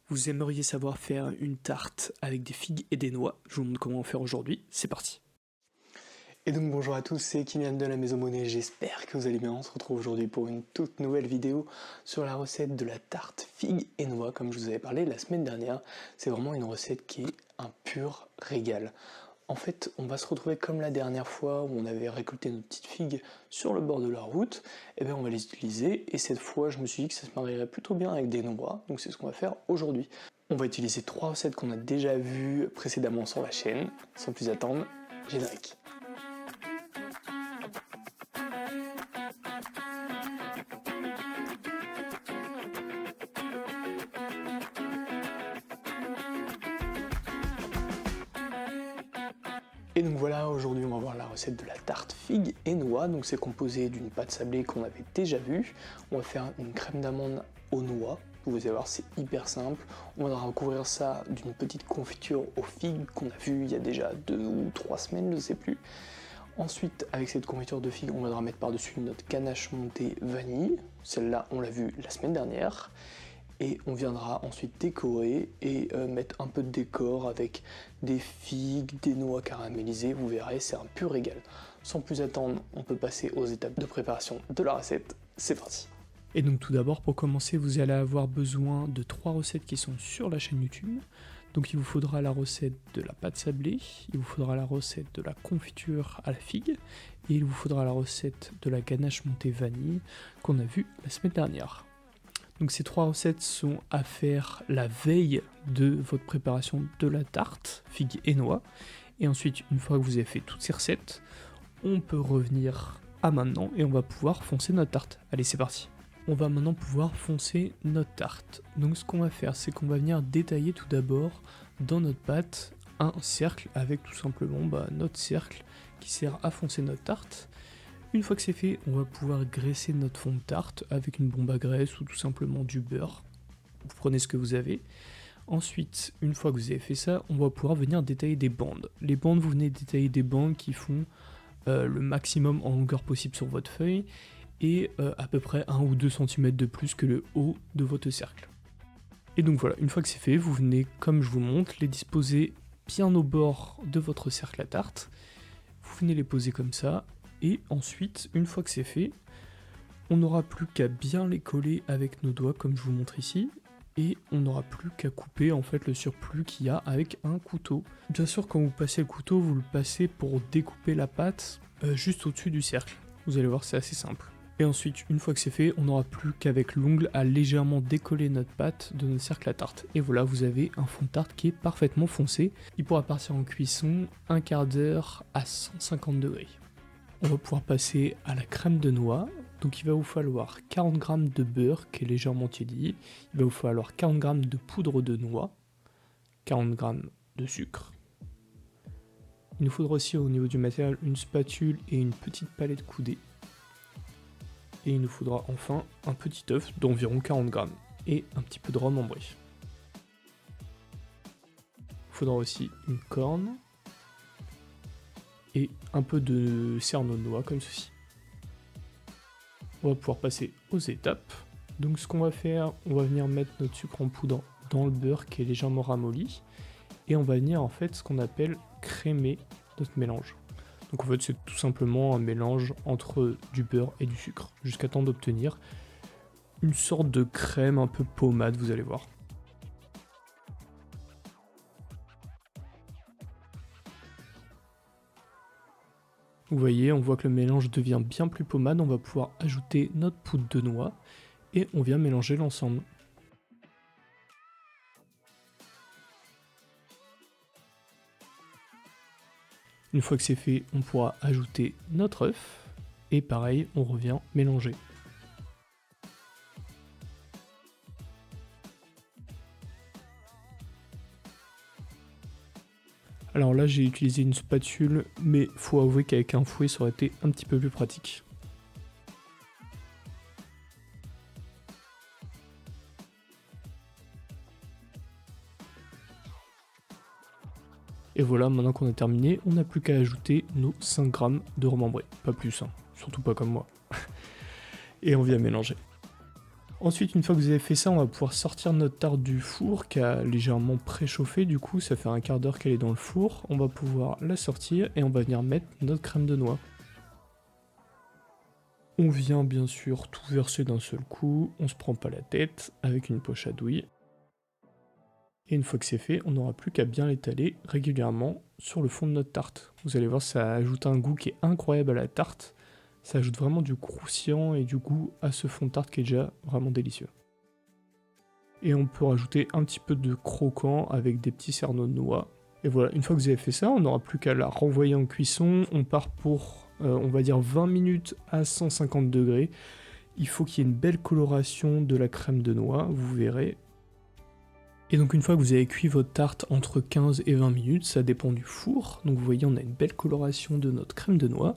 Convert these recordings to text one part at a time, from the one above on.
Vous aimeriez savoir faire une tarte avec des figues et des noix. Je vous montre comment faire aujourd'hui, c'est parti. Et donc bonjour à tous, c'est Kylian de la Maison Monet, j'espère que vous allez bien. On se retrouve aujourd'hui pour une toute nouvelle vidéo sur la recette de la tarte figues et noix, comme je vous avais parlé la semaine dernière. C'est vraiment une recette qui est un pur régal. En fait, on va se retrouver comme la dernière fois où on avait récolté nos petites figues sur le bord de la route. Et bien on va les utiliser, et cette fois je me suis dit que ça se marierait plutôt bien avec des noix, donc c'est ce qu'on va faire aujourd'hui. On va utiliser 3 recettes qu'on a déjà vues précédemment sur la chaîne. Sans plus attendre, générique. Et donc voilà, aujourd'hui on va voir la recette de la tarte figues et noix. Donc c'est composé d'une pâte sablée qu'on avait déjà vue. On va faire une crème d'amande aux noix. Vous allez voir, c'est hyper simple. On va recouvrir ça d'une petite confiture aux figues qu'on a vue il y a déjà 2 ou 3 semaines, je ne sais plus. Ensuite, avec cette confiture de figues, on va mettre par-dessus notre ganache montée vanille. Celle-là, on l'a vue la semaine dernière. Et on viendra ensuite décorer et mettre un peu de décor avec des figues, des noix caramélisées, vous verrez, c'est un pur régal. Sans plus attendre, on peut passer aux étapes de préparation de la recette, c'est parti. Et donc tout d'abord, pour commencer, vous allez avoir besoin de 3 recettes qui sont sur la chaîne YouTube. Donc il vous faudra la recette de la pâte sablée, il vous faudra la recette de la confiture à la figue, et il vous faudra la recette de la ganache montée vanille qu'on a vue la semaine dernière. Donc ces 3 recettes sont à faire la veille de votre préparation de la tarte, figues et noix. Et ensuite, une fois que vous avez fait toutes ces recettes, on peut revenir à maintenant et on va pouvoir foncer notre tarte. Allez, c'est parti. On va maintenant pouvoir foncer notre tarte. Donc ce qu'on va faire, c'est qu'on va venir détailler tout d'abord dans notre pâte un cercle avec tout simplement notre cercle qui sert à foncer notre tarte. Une fois que c'est fait, on va pouvoir graisser notre fond de tarte avec une bombe à graisse ou tout simplement du beurre. Vous prenez ce que vous avez. Ensuite, une fois que vous avez fait ça, on va pouvoir venir détailler des bandes. Les bandes, vous venez détailler des bandes qui font le maximum en longueur possible sur votre feuille et à peu près 1 ou 2 cm de plus que le haut de votre cercle. Et donc voilà, une fois que c'est fait, vous venez, comme je vous montre, les disposer bien au bord de votre cercle à tarte. Vous venez les poser comme ça. Et ensuite, une fois que c'est fait, on n'aura plus qu'à bien les coller avec nos doigts comme je vous montre ici. Et on n'aura plus qu'à couper en fait le surplus qu'il y a avec un couteau. Bien sûr, quand vous passez le couteau, vous le passez pour découper la pâte juste au-dessus du cercle. Vous allez voir, c'est assez simple. Et ensuite, une fois que c'est fait, on n'aura plus qu'avec l'ongle à légèrement décoller notre pâte de notre cercle à tarte. Et voilà, vous avez un fond de tarte qui est parfaitement foncé. Il pourra partir en cuisson un quart d'heure à 150 degrés. On va pouvoir passer à la crème de noix. Donc il va vous falloir 40 g de beurre qui est légèrement tiédi. Il va vous falloir 40 g de poudre de noix, 40 g de sucre. Il nous faudra aussi au niveau du matériel une spatule et une petite palette coudée. Et il nous faudra enfin un petit œuf d'environ 40 g et un petit peu de rhum ambré. Il faudra aussi une corne et un peu de cerneau de noix comme ceci. On va pouvoir passer aux étapes. Donc ce qu'on va faire, on va venir mettre notre sucre en poudre dans le beurre qui est légèrement ramolli et on va venir en fait ce qu'on appelle crémer notre mélange. Donc en fait c'est tout simplement un mélange entre du beurre et du sucre jusqu'à temps d'obtenir une sorte de crème un peu pommade, vous allez voir. Vous voyez, on voit que le mélange devient bien plus pommade, on va pouvoir ajouter notre poudre de noix et on vient mélanger l'ensemble. Une fois que c'est fait, on pourra ajouter notre œuf et pareil, on revient mélanger. Alors là j'ai utilisé une spatule, mais faut avouer qu'avec un fouet ça aurait été un petit peu plus pratique. Et voilà, maintenant qu'on a terminé, on n'a plus qu'à ajouter nos 5 g de rhum ambré. Pas plus, hein. Surtout pas comme moi. Et on vient mélanger. Ensuite, une fois que vous avez fait ça, on va pouvoir sortir notre tarte du four qui a légèrement préchauffé. Du coup, ça fait un quart d'heure qu'elle est dans le four. On va pouvoir la sortir et on va venir mettre notre crème de noix. On vient bien sûr tout verser d'un seul coup. On se prend pas la tête avec une poche à douille. Et une fois que c'est fait, on n'aura plus qu'à bien l'étaler régulièrement sur le fond de notre tarte. Vous allez voir, ça ajoute un goût qui est incroyable à la tarte. Ça ajoute vraiment du croustillant et du goût à ce fond de tarte qui est déjà vraiment délicieux. Et on peut rajouter un petit peu de croquant avec des petits cerneaux de noix. Et voilà, une fois que vous avez fait ça, on n'aura plus qu'à la renvoyer en cuisson. On part pour, on va dire, 20 minutes à 150 degrés. Il faut qu'il y ait une belle coloration de la crème de noix, vous verrez. Et donc une fois que vous avez cuit votre tarte entre 15 et 20 minutes, ça dépend du four. Donc vous voyez, on a une belle coloration de notre crème de noix.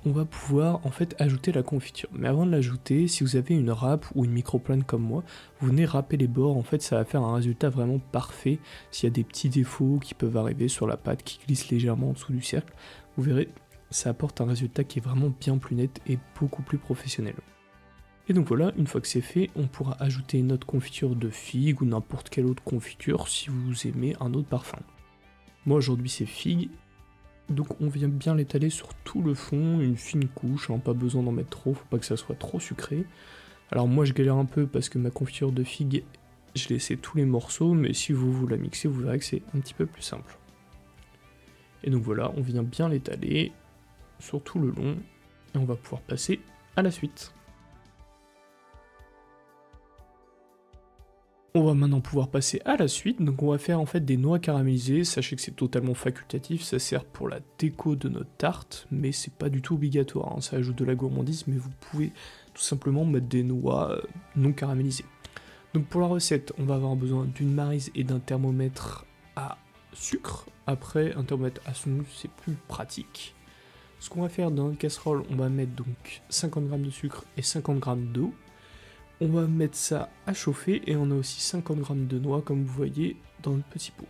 On va pouvoir en fait ajouter la confiture. Mais avant de l'ajouter, si vous avez une râpe ou une microplane comme moi, vous venez râper les bords, en fait ça va faire un résultat vraiment parfait. S'il y a des petits défauts qui peuvent arriver sur la pâte qui glisse légèrement en dessous du cercle, vous verrez, ça apporte un résultat qui est vraiment bien plus net et beaucoup plus professionnel. Et donc voilà, une fois que c'est fait, on pourra ajouter notre confiture de figue ou n'importe quelle autre confiture si vous aimez un autre parfum. Moi aujourd'hui c'est figue. Donc on vient bien l'étaler sur tout le fond, une fine couche, hein, pas besoin d'en mettre trop, faut pas que ça soit trop sucré. Alors moi je galère un peu parce que ma confiture de figue, je laissais tous les morceaux, mais si vous la mixez, vous verrez que c'est un petit peu plus simple. Et donc voilà, on vient bien l'étaler sur tout le long, et on va pouvoir passer à la suite. On va maintenant pouvoir passer à la suite, donc on va faire en fait des noix caramélisées, sachez que c'est totalement facultatif, ça sert pour la déco de notre tarte, mais c'est pas du tout obligatoire, hein. Ça ajoute de la gourmandise, mais vous pouvez tout simplement mettre des noix non caramélisées. Donc pour la recette, on va avoir besoin d'une maryse et d'un thermomètre à sucre, après un thermomètre à son c'est plus pratique. Ce qu'on va faire dans notre casserole, on va mettre donc 50 g de sucre et 50 g d'eau. On va mettre ça à chauffer et on a aussi 50 g de noix comme vous voyez dans notre petit pot.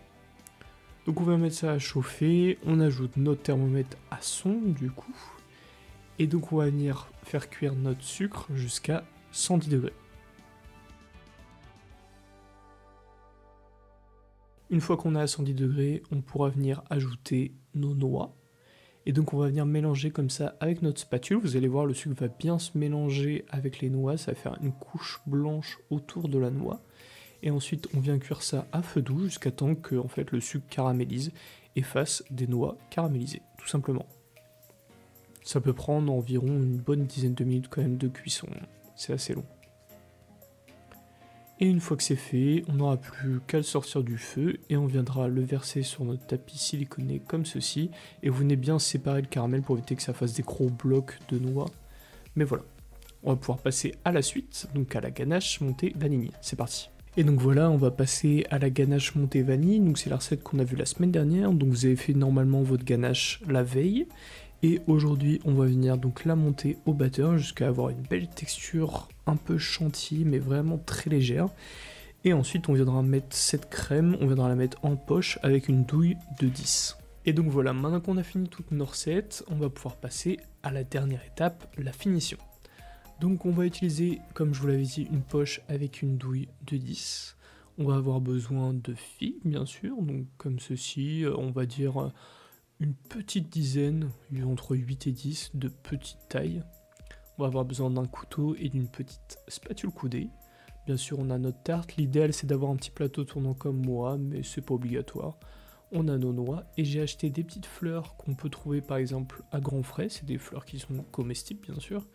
Donc on va mettre ça à chauffer, on ajoute notre thermomètre à son du coup. Et donc on va venir faire cuire notre sucre jusqu'à 110 degrés. Une fois qu'on est à 110 degrés, on pourra venir ajouter nos noix. Et donc on va venir mélanger comme ça avec notre spatule. Vous allez voir, le sucre va bien se mélanger avec les noix. Ça va faire une couche blanche autour de la noix. Et ensuite on vient cuire ça à feu doux jusqu'à temps que en fait, le sucre caramélise et fasse des noix caramélisées, tout simplement. Ça peut prendre environ une bonne dizaine de minutes quand même de cuisson. C'est assez long. Et une fois que c'est fait, on n'aura plus qu'à le sortir du feu et on viendra le verser sur notre tapis siliconé comme ceci. Et vous venez bien séparer le caramel pour éviter que ça fasse des gros blocs de noix. Mais voilà, on va pouvoir passer à la suite, donc à la ganache montée vanille. C'est parti. Et donc voilà, on va passer à la ganache montée vanille. Donc c'est la recette qu'on a vue la semaine dernière. Donc vous avez fait normalement votre ganache la veille. Et aujourd'hui, on va venir donc la monter au batteur jusqu'à avoir une belle texture un peu chantilly, mais vraiment très légère. Et ensuite, on viendra mettre cette crème, on viendra la mettre en poche avec une douille de 10. Et donc voilà, maintenant qu'on a fini toutes nos recettes, on va pouvoir passer à la dernière étape, la finition. Donc on va utiliser, comme je vous l'avais dit, une poche avec une douille de 10. On va avoir besoin de figues, bien sûr, donc comme ceci, on va dire une petite dizaine, entre 8 et 10, de petite taille. On va avoir besoin d'un couteau et d'une petite spatule coudée. Bien sûr, on a notre tarte. L'idéal, c'est d'avoir un petit plateau tournant comme moi, mais c'est pas obligatoire. On a nos noix et j'ai acheté des petites fleurs qu'on peut trouver par exemple à Grand Frais. C'est des fleurs qui sont comestibles, bien sûr,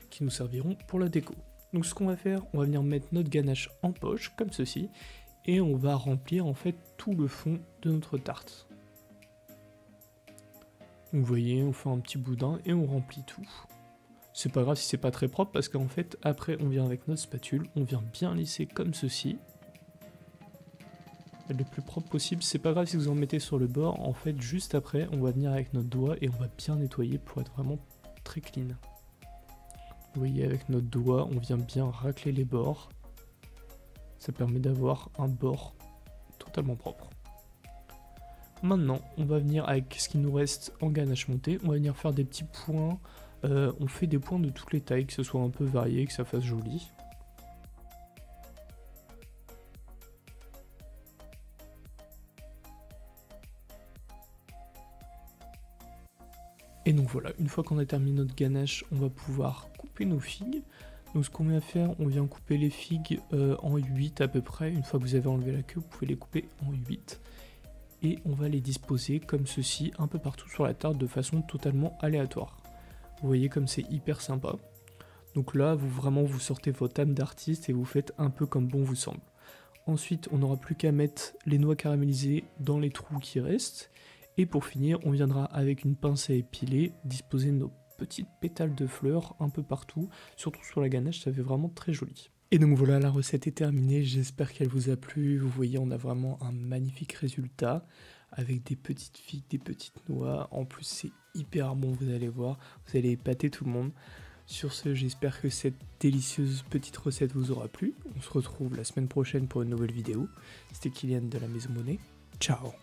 qui nous serviront pour la déco. Donc ce qu'on va faire, on va venir mettre notre ganache en poche, comme ceci, et on va remplir en fait tout le fond de notre tarte. Donc vous voyez, on fait un petit boudin et on remplit tout. C'est pas grave si c'est pas très propre parce qu'en fait, après, on vient avec notre spatule, on vient bien lisser comme ceci. Le plus propre possible, c'est pas grave si vous en mettez sur le bord. En fait, juste après, on va venir avec notre doigt et on va bien nettoyer pour être vraiment très clean. Vous voyez, avec notre doigt, on vient bien racler les bords. Ça permet d'avoir un bord totalement propre. Maintenant, on va venir avec ce qui nous reste en ganache montée, on va venir faire des petits points. On fait des points de toutes les tailles, que ce soit un peu varié, que ça fasse joli. Et donc voilà, une fois qu'on a terminé notre ganache, on va pouvoir couper nos figues. Donc ce qu'on vient faire, on vient couper les figues en 8 à peu près. Une fois que vous avez enlevé la queue, vous pouvez les couper en 8. Et on va les disposer comme ceci, un peu partout sur la tarte de façon totalement aléatoire. Vous voyez comme c'est hyper sympa. Donc là, vous sortez votre âme d'artiste et vous faites un peu comme bon vous semble. Ensuite, on n'aura plus qu'à mettre les noix caramélisées dans les trous qui restent. Et pour finir, on viendra avec une pince à épiler, disposer nos petites pétales de fleurs un peu partout, surtout sur la ganache, ça fait vraiment très joli. Et donc voilà, la recette est terminée, j'espère qu'elle vous a plu. Vous voyez, on a vraiment un magnifique résultat avec des petites figues, des petites noix. En plus, c'est hyper bon, vous allez voir, vous allez épater tout le monde. Sur ce, j'espère que cette délicieuse petite recette vous aura plu. On se retrouve la semaine prochaine pour une nouvelle vidéo. C'était Kylian de la Maison Monet. Ciao!